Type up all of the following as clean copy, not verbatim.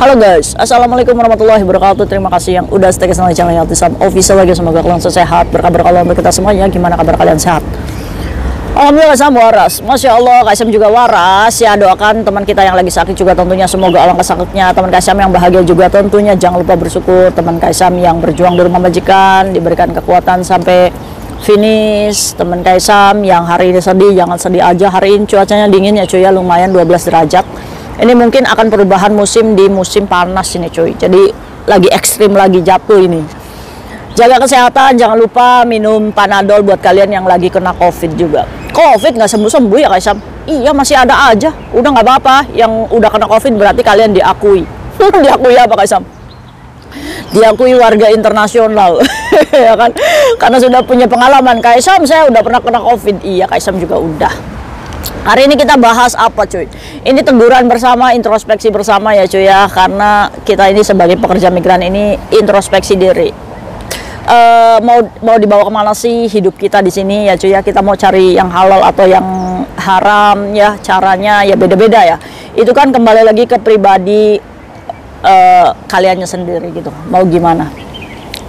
Halo guys, assalamualaikum warahmatullahi wabarakatuh. Terima kasih yang udah stay di channel Altisam Official lagi. Semoga kalian sehat, berkabar kalau untuk kita semuanya. Gimana kabar kalian, sehat? Alhamdulillah sama waras. Masya Allah, Kaisam juga waras. Ya, doakan teman kita yang lagi sakit juga tentunya semoga alangkah sakitnya. Teman Kaisam yang bahagia juga tentunya jangan lupa bersyukur. Teman Kaisam yang berjuang di rumah majikan diberikan kekuatan sampai finish. Teman Kaisam yang hari ini sedih, jangan sedih aja. Hari ini cuacanya dingin ya cuy ya, lumayan 12 derajat. Ini mungkin akan perubahan musim di musim panas ini cuy. Jadi lagi ekstrim, lagi jatuh ini. Jaga kesehatan, jangan lupa minum Panadol buat kalian yang lagi kena COVID juga. COVID nggak sembuh-sembuh ya Kaisam? Iya, masih ada aja. Udah nggak apa-apa. Yang udah kena COVID berarti kalian diakui. Diakui apa Kaisam? Diakui warga internasional. Ya kan? Karena sudah punya pengalaman. Kaisam, saya udah pernah kena COVID. Iya, Kaisam juga udah. Hari ini kita bahas apa cuy? Ini teguran bersama, introspeksi bersama ya cuy ya. Karena kita ini sebagai pekerja migran ini introspeksi diri. Mau dibawa kemana sih hidup kita di sini ya cuy ya? Kita mau cari yang halal atau yang haram ya, caranya ya beda-beda ya. Itu kan kembali lagi ke pribadi kaliannya sendiri gitu. Mau gimana?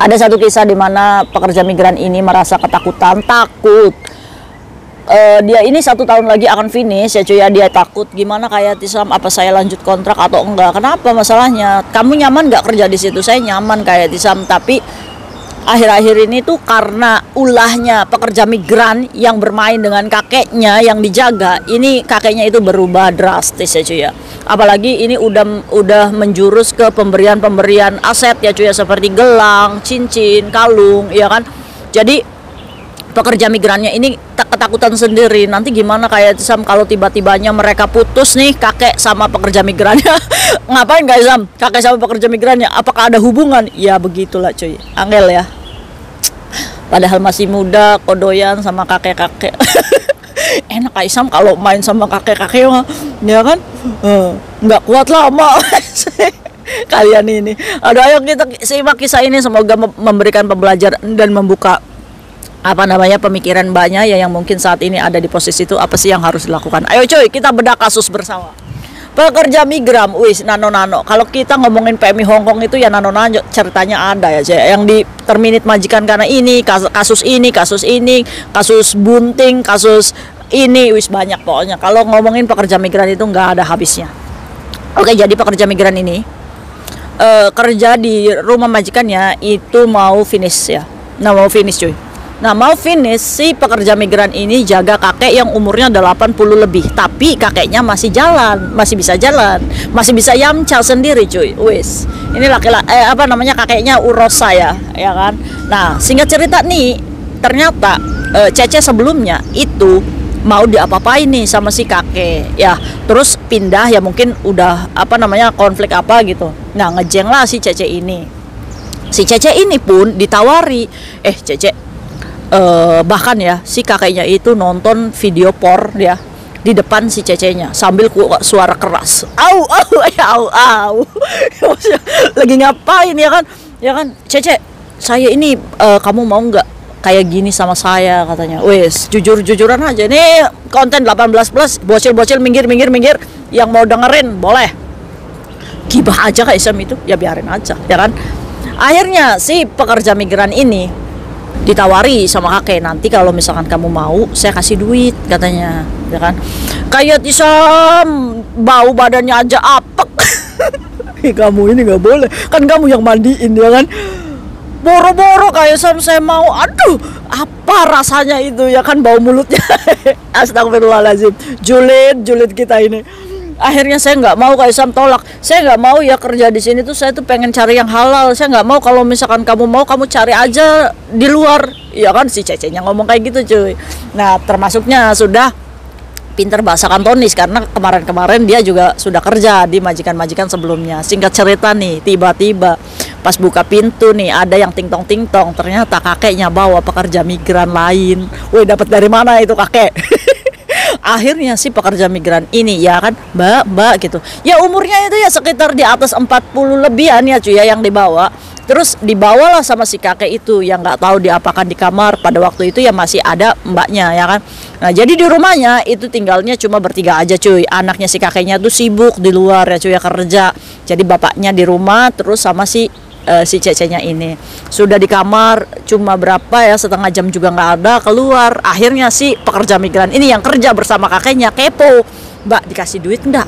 Ada satu kisah di mana pekerja migran ini merasa ketakutan, takut. Dia ini 1 tahun lagi akan finish ya cuy ya. Dia takut gimana kayak Tisam, apa saya lanjut kontrak atau enggak. Kenapa masalahnya? Kamu nyaman nggak kerja di situ? Saya nyaman kayak Tisam, tapi akhir-akhir ini tuh karena ulahnya pekerja migran yang bermain dengan kakeknya yang dijaga, ini kakeknya itu berubah drastis ya cuy ya. Apalagi ini udah menjurus ke pemberian aset ya cuy ya, seperti gelang, cincin, kalung ya kan. Jadi pekerja migrannya ini ketakutan sendiri. Nanti gimana kayak Sam kalau tiba-tibanya mereka putus nih, kakek sama pekerja migrannya. Ngapain guys Sam? Kakek sama pekerja migrannya apakah ada hubungan? Ya begitulah cuy. Angel ya. Padahal masih muda, kodoyan sama kakek-kakek. Enak kayak Sam kalau main sama kakek-kakek mah, ya kan? Nggak kuat lama. Kalian ini. Aduh, ayo kita simak kisah ini, semoga memberikan pembelajaran dan membuka pemikiran banyak ya yang mungkin saat ini ada di posisi itu. Apa sih yang harus dilakukan? Ayo cuy, kita bedah kasus bersama. Pekerja migran, wis nano. Kalau kita ngomongin PMI Hongkong itu ya nano ceritanya ada ya cuy. Yang di terminit majikan karena ini, kasus bunting, kasus ini, wis banyak pokoknya. Kalau ngomongin pekerja migran itu nggak ada habisnya. Oke, jadi pekerja migran ini kerja di rumah majikannya itu mau finish ya. Nah, mau finish cuy. Nah, mau finish, si pekerja migran ini jaga kakek yang umurnya 80 lebih, tapi kakeknya masih bisa jalan, masih bisa yamcal sendiri cuy. Wis. Ini kakeknya urosa ya kan. Nah, singkat cerita nih, ternyata Cece sebelumnya itu mau diapa-apain nih sama si kakek ya. Terus pindah ya, mungkin udah konflik apa gitu. Nah, ngejeng lah si Cece ini. Si Cece ini pun ditawari, Cece, bahkan ya si kakeknya itu nonton video por ya di depan si Cecenya sambil suara keras, au lagi ngapain ya kan Cece, saya ini kamu mau nggak kayak gini sama saya, katanya. Wes, jujuran aja nih, konten 18+, bocil minggir, yang mau dengerin boleh gibah aja kayak Isam itu ya, biarin aja ya kan. Akhirnya si pekerja migran ini ditawari sama kakek, nanti kalau misalkan kamu mau saya kasih duit, katanya ya kan. Kayak Isam bau badannya aja apek. Kamu ini nggak boleh kan, kamu yang mandiin ya kan. Boro-boro kayak Isam saya mau, aduh apa rasanya itu ya kan, bau mulutnya. Astagfirullahaladzim, julid kita ini. Akhirnya saya nggak mau, kayak Sam tolak. Saya nggak mau ya kerja di sini tuh, saya tuh pengen cari yang halal. Saya nggak mau, kalau misalkan kamu mau, kamu cari aja di luar. Ya kan, si Cecenya ngomong kayak gitu cuy. Nah, termasuknya sudah pinter bahasa Kantonis karena kemarin dia juga sudah kerja di majikan-majikan sebelumnya. Singkat cerita nih, tiba-tiba pas buka pintu nih ada yang ting tong, ternyata kakeknya bawa pekerja migran lain. Woi, dapat dari mana itu kakek? Akhirnya si pekerja migran ini ya kan, mbak gitu, ya umurnya itu ya sekitar di atas 40 lebihan ya cuy ya, yang dibawa. Terus dibawalah sama si kakek itu yang nggak tahu diapakan di kamar. Pada waktu itu ya masih ada mbaknya ya kan. Nah jadi di rumahnya itu tinggalnya cuma bertiga aja cuy. Anaknya si kakeknya tuh sibuk di luar ya cuy ya, kerja. Jadi bapaknya di rumah terus sama si cecenya ini. Sudah di kamar cuma berapa ya, setengah jam juga nggak ada keluar. Akhirnya si pekerja migran ini yang kerja bersama kakeknya kepo, mbak dikasih duit enggak?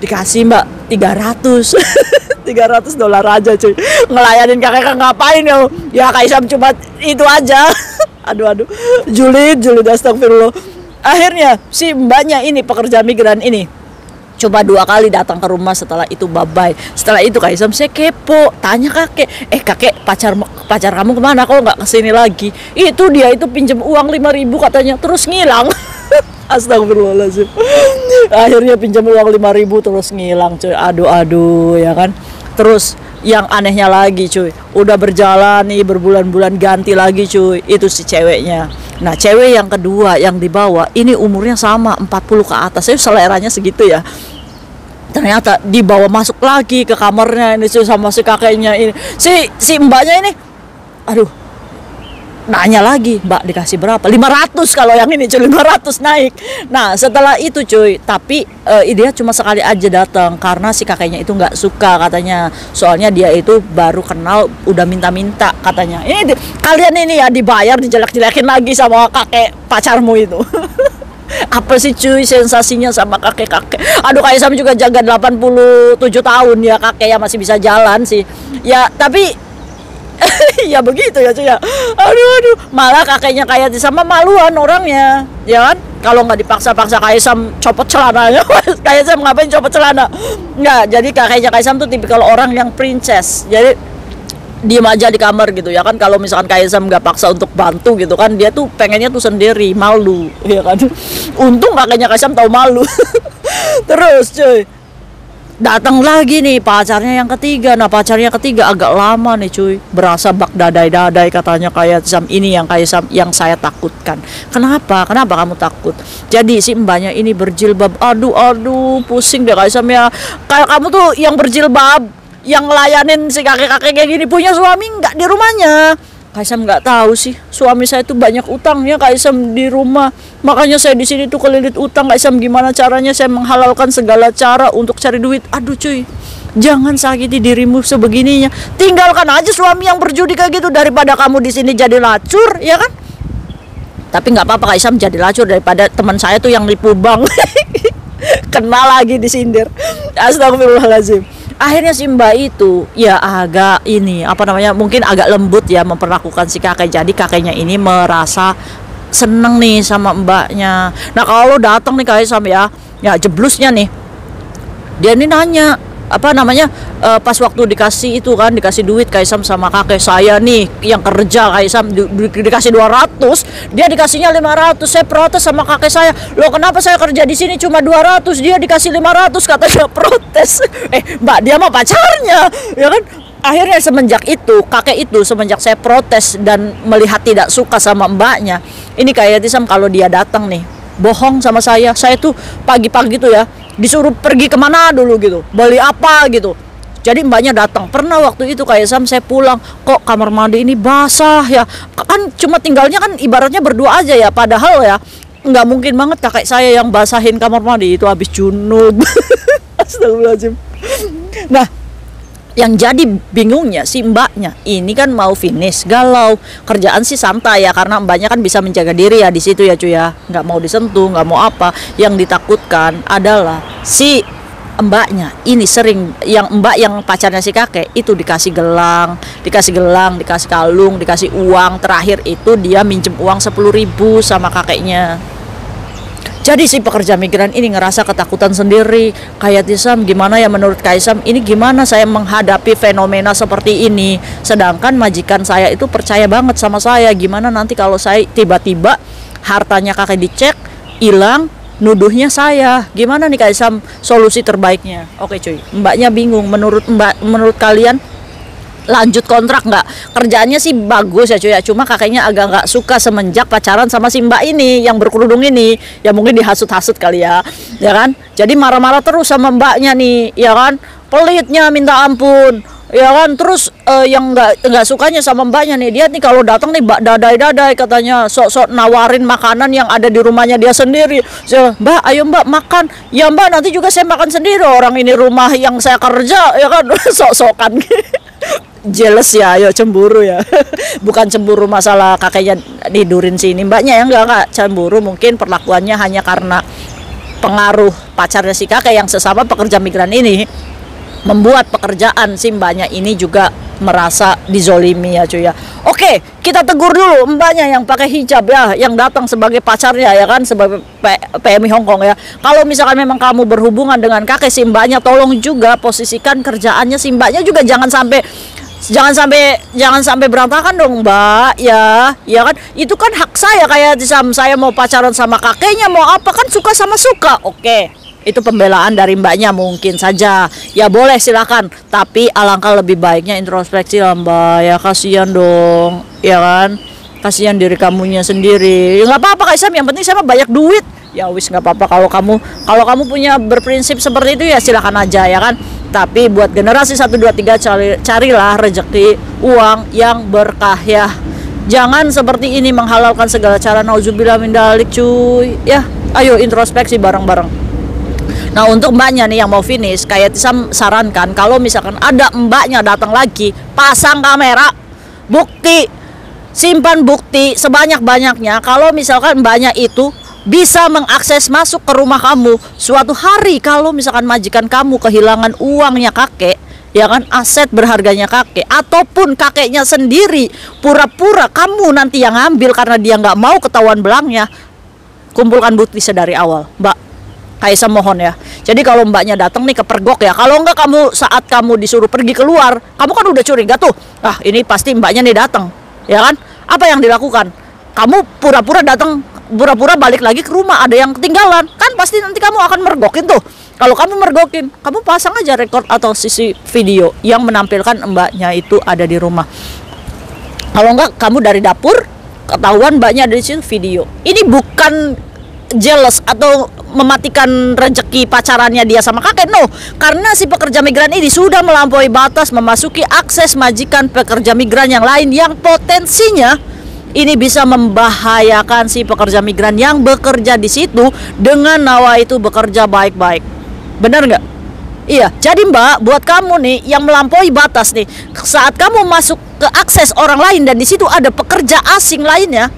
Dikasih mbak 300 $300 aja cuy, ngelayanin kakek ngapain ya Kak Isam cuma itu aja. aduh julid astagfirullah. Akhirnya si mbaknya ini pekerja migran ini coba 2 kali datang ke rumah, setelah itu bye-bye. Setelah itu Kak Isam saya kepo, tanya kakek, kakek pacar kamu kemana kok nggak kesini lagi? Itu dia itu pinjam uang 5.000 katanya terus ngilang. Astagfirullahaladzim. Akhirnya pinjam uang 5.000 terus ngilang cuy. Aduh ya kan. Terus yang anehnya lagi cuy, udah berjalan nih berbulan-bulan ganti lagi cuy, itu si ceweknya. Nah cewek yang kedua yang dibawa ini umurnya sama 40 ke atas, saya seleranya segitu ya. Ternyata dibawa masuk lagi ke kamarnya ini cuy sama si kakeknya ini. Si mbaknya ini, aduh, nanya lagi, mbak dikasih berapa? 500 kalau yang ini cuy, 500 naik. Nah setelah itu cuy, tapi dia cuma sekali aja datang karena si kakeknya itu nggak suka katanya, soalnya dia itu baru kenal udah minta-minta katanya. Ini kalian ini ya dibayar dijelek-jelekin lagi sama kakek pacarmu itu. Apa sih cuy sensasinya sama kakek-kakek? Aduh Kak Isam juga jaga 87 tahun ya, kakek ya masih bisa jalan sih ya, tapi ya begitu ya cuy ya. Aduh malah kakeknya kayak sama maluan orangnya ya kan, kalau nggak dipaksa-paksa Kak Isam copot celananya. Kak Isam ngapain copot celana? Nggak, jadi kakeknya Kak Isam tuh tipikal orang yang princess, jadi diem aja di kamar gitu ya kan. Kalau misalkan Kak Isam nggak paksa untuk bantu gitu kan, dia tuh pengennya tuh sendiri, malu ya kan. Untung kakeknya Kak Isam tahu malu. Terus cuy datang lagi nih pacarnya yang ketiga. Nah pacarnya ketiga agak lama nih cuy, berasa bak dadai katanya Kak Isam. Ini yang Kak Isam yang saya takutkan. Kenapa kamu takut? Jadi si mbaknya ini berjilbab. Aduh pusing deh Kak Isam ya. Kayak kamu tuh yang berjilbab yang ngelayanin si kakek-kakek kayak gini punya suami nggak di rumahnya? Kak Isam nggak tahu sih, suami saya tuh banyak utangnya Kak Isam di rumah, makanya saya di sini tuh kelilit utang Kak Isam. Gimana caranya saya menghalalkan segala cara untuk cari duit? Aduh cuy, jangan sakiti dirimu sebegininya, tinggalkan aja suami yang berjudi kayak gitu daripada kamu di sini jadi lacur ya kan. Tapi nggak apa-apa Kak Isam jadi lacur daripada teman saya tuh yang nipu bank. Kena lagi disindir. Astagfirullahaladzim. Akhirnya si mbak itu ya agak ini apa namanya, mungkin agak lembut ya memperlakukan si kakek. Jadi kakeknya ini merasa seneng nih sama mbaknya. Nah kalau datang nih Kak Isam ya jeblusnya nih, dia ini nanya apa namanya, pas waktu dikasih itu kan, dikasih duit Kak Isam sama kakek saya nih yang kerja Kak Isam dikasih 200, dia dikasihnya 500. Saya protes sama kakek saya, loh kenapa saya kerja di sini cuma 200, dia dikasih 500, katanya protes. Mbak dia mah pacarnya ya kan. Akhirnya semenjak itu kakek itu, semenjak saya protes dan melihat tidak suka sama mbaknya ini, Kak Isam kalau dia datang nih bohong sama saya tuh pagi-pagi tuh ya disuruh pergi kemana dulu gitu, beli apa gitu. Jadi mbaknya datang. Pernah waktu itu Kak Isam saya pulang, kok kamar mandi ini basah ya, kan cuma tinggalnya kan ibaratnya berdua aja ya, padahal ya nggak mungkin banget kakek saya yang basahin kamar mandi itu, habis junub. Astagfirullahaladzim. Nah yang jadi bingungnya si mbaknya ini kan mau finish galau, kerjaan sih santai ya karena mbaknya kan bisa menjaga diri ya di situ ya cuy ya, nggak mau disentuh, nggak mau apa. Yang ditakutkan adalah si mbaknya ini sering, yang mbak yang pacarnya si kakek itu dikasih gelang, dikasih kalung, dikasih uang. Terakhir itu dia minjem uang 10.000 sama kakeknya. Jadi si pekerja migran ini ngerasa ketakutan sendiri. Kayak Isam, gimana ya menurut Kak Isam ini, gimana saya menghadapi fenomena seperti ini? Sedangkan majikan saya itu percaya banget sama saya. Gimana nanti kalau saya tiba-tiba hartanya kakek dicek, hilang, nuduhnya saya. Gimana nih Kak Isam solusi terbaiknya? Oke cuy, mbaknya bingung. Menurut kalian lanjut kontrak nggak. Kerjaannya sih bagus ya cuy ya, cuma kakeknya agak nggak suka semenjak pacaran sama si mbak ini yang berkerudung ini. Ya mungkin dihasut-hasut kali ya kan. Jadi marah-marah terus sama mbaknya nih, ya kan, pelitnya minta ampun, ya kan. Terus yang nggak sukanya sama mbaknya nih, dia nih kalau datang nih mbak dadai katanya, sok-sok nawarin makanan yang ada di rumahnya dia sendiri. Mbak, ayo mbak makan. Ya mbak, nanti juga saya makan sendiri, orang ini rumah yang saya kerja, ya kan. Sok-sokan. Jealous ya, ayo cemburu ya. Bukan cemburu masalah kakeknya tidurin sini, mbaknya yang enggak cemburu, mungkin perlakuannya hanya karena pengaruh pacarnya si kakek yang sesama pekerja migran ini membuat pekerjaan si mbaknya ini juga merasa dizolimi ya cuy ya. Oke, kita tegur dulu mbaknya yang pakai hijab ya, yang datang sebagai pacarnya ya kan, sebagai PMI Hongkong ya. Kalau misalkan memang kamu berhubungan dengan kakek si mbaknya, tolong juga posisikan kerjaannya si mbaknya juga, jangan sampai berantakan dong mbak ya kan. Itu kan hak saya, kayak saya mau pacaran sama kakeknya, mau apa kan, suka sama suka. Oke, itu pembelaan dari mbaknya mungkin saja ya, boleh silakan, tapi alangkah lebih baiknya introspeksi lah mbak ya, kasihan dong ya kan, kasihan diri kamunya sendiri. Ya nggak apa-apa Kak Isam, yang penting saya banyak duit ya wis, nggak apa-apa. Kalau kamu punya berprinsip seperti itu ya silakan aja ya kan. Tapi buat generasi 1, 2, 3 carilah rezeki uang yang berkah ya. Jangan seperti ini menghalalkan segala cara, nauzubillah min dalik cuy ya. Ayo introspeksi bareng-bareng. Nah untuk mbaknya nih yang mau finish, kayak Tisam sarankan kalau misalkan ada mbaknya datang lagi, pasang kamera, bukti, simpan bukti sebanyak-banyaknya. Kalau misalkan mbaknya itu bisa mengakses masuk ke rumah kamu, suatu hari kalau misalkan majikan kamu kehilangan uangnya kakek, ya kan, aset berharganya kakek, ataupun kakeknya sendiri pura-pura kamu nanti yang ngambil karena dia nggak mau ketahuan belangnya, kumpulkan bukti sedari awal mbak. Kaisa mohon ya. Jadi kalau mbaknya datang nih kepergok ya, kalau enggak kamu saat kamu disuruh pergi keluar, kamu kan udah curiga tuh, ah ini pasti mbaknya nih datang, ya kan. Apa yang dilakukan? Kamu pura-pura datang, pura-pura balik lagi ke rumah, ada yang ketinggalan, kan pasti nanti kamu akan mergokin tuh. Kalau kamu mergokin, kamu pasang aja record atau sisi video yang menampilkan mbaknya itu ada di rumah. Kalau enggak, kamu dari dapur ketahuan mbaknya ada di situ, video. Ini bukan jealous atau mematikan rezeki pacarannya dia sama kakek, no. Karena si pekerja migran ini sudah melampaui batas memasuki akses majikan pekerja migran yang lain yang potensinya ini bisa membahayakan si pekerja migran yang bekerja di situ dengan nawa itu bekerja baik-baik. Bener nggak? Iya. Jadi mbak, buat kamu nih yang melampaui batas nih, saat kamu masuk ke akses orang lain dan di situ ada pekerja asing lainnya,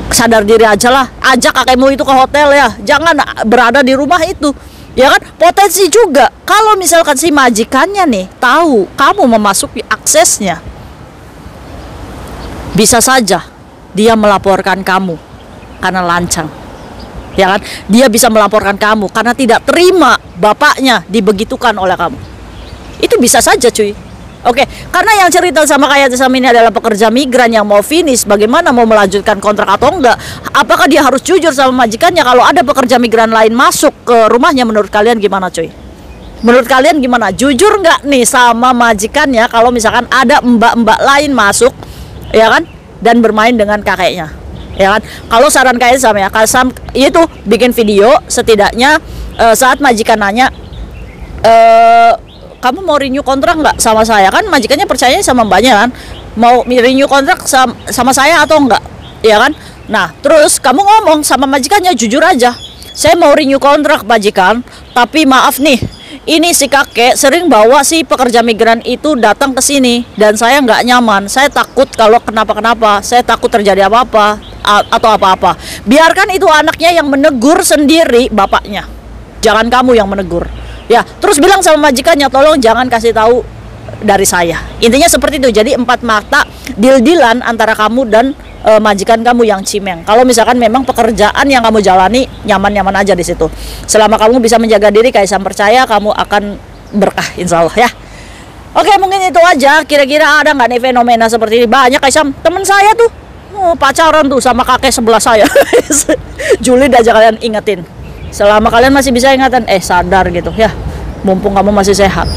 sadar diri aja lah, ajak kakekmu itu ke hotel ya, jangan berada di rumah itu, ya kan. Potensi juga kalau misalkan si majikannya nih tahu kamu memasuki aksesnya, bisa saja dia melaporkan kamu karena lancang, ya kan. Dia bisa melaporkan kamu karena tidak terima bapaknya dibegitukan oleh kamu. Itu bisa saja cuy. Oke, karena yang cerita sama kayak Tisam ini adalah pekerja migran yang mau finish, bagaimana mau melanjutkan kontrak atau enggak? Apakah dia harus jujur sama majikannya kalau ada pekerja migran lain masuk ke rumahnya? Menurut kalian gimana cuy? Menurut kalian gimana? Jujur nggak nih sama majikannya kalau misalkan ada mbak-mbak lain masuk, ya kan, dan bermain dengan kakeknya, ya kan? Kalau saran kayak Tisam ya, Tisam itu bikin video setidaknya saat majikan nanya, kamu mau renew kontrak nggak sama saya, kan majikannya percaya sama mbaknya kan, mau renew kontrak sama saya atau enggak, ya kan. Nah terus kamu ngomong sama majikannya jujur aja, saya mau renew kontrak majikan, tapi maaf nih, ini si kakek sering bawa si pekerja migran itu datang ke sini dan saya nggak nyaman, saya takut kalau kenapa-kenapa, saya takut terjadi apa-apa atau apa-apa. Biarkan itu anaknya yang menegur sendiri bapaknya, jangan kamu yang menegur. Ya, terus bilang sama majikannya, tolong jangan kasih tahu dari saya. Intinya seperti itu. Jadi 4 mata deal-dealan antara kamu dan majikan kamu yang cimeng. Kalau misalkan memang pekerjaan yang kamu jalani nyaman-nyaman aja di situ. Selama kamu bisa menjaga diri, Kaisang percaya kamu akan berkah insya Allah ya. Oke, mungkin itu aja. Kira-kira ada nggak nih fenomena seperti ini? Banyak Kaisang. Temen saya tuh pacaran tuh sama kakek sebelah saya. Julid aja kalian ingetin. Selama kalian masih bisa ingatan, sadar gitu ya, mumpung kamu masih sehat.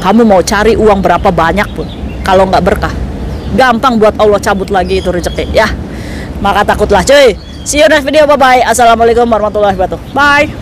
Kamu mau cari uang berapa banyak pun, kalau nggak berkah, gampang buat Allah cabut lagi itu rezeki ya. Maka takutlah cuy. See you next video, bye bye. Assalamualaikum warahmatullahi wabarakatuh. Bye.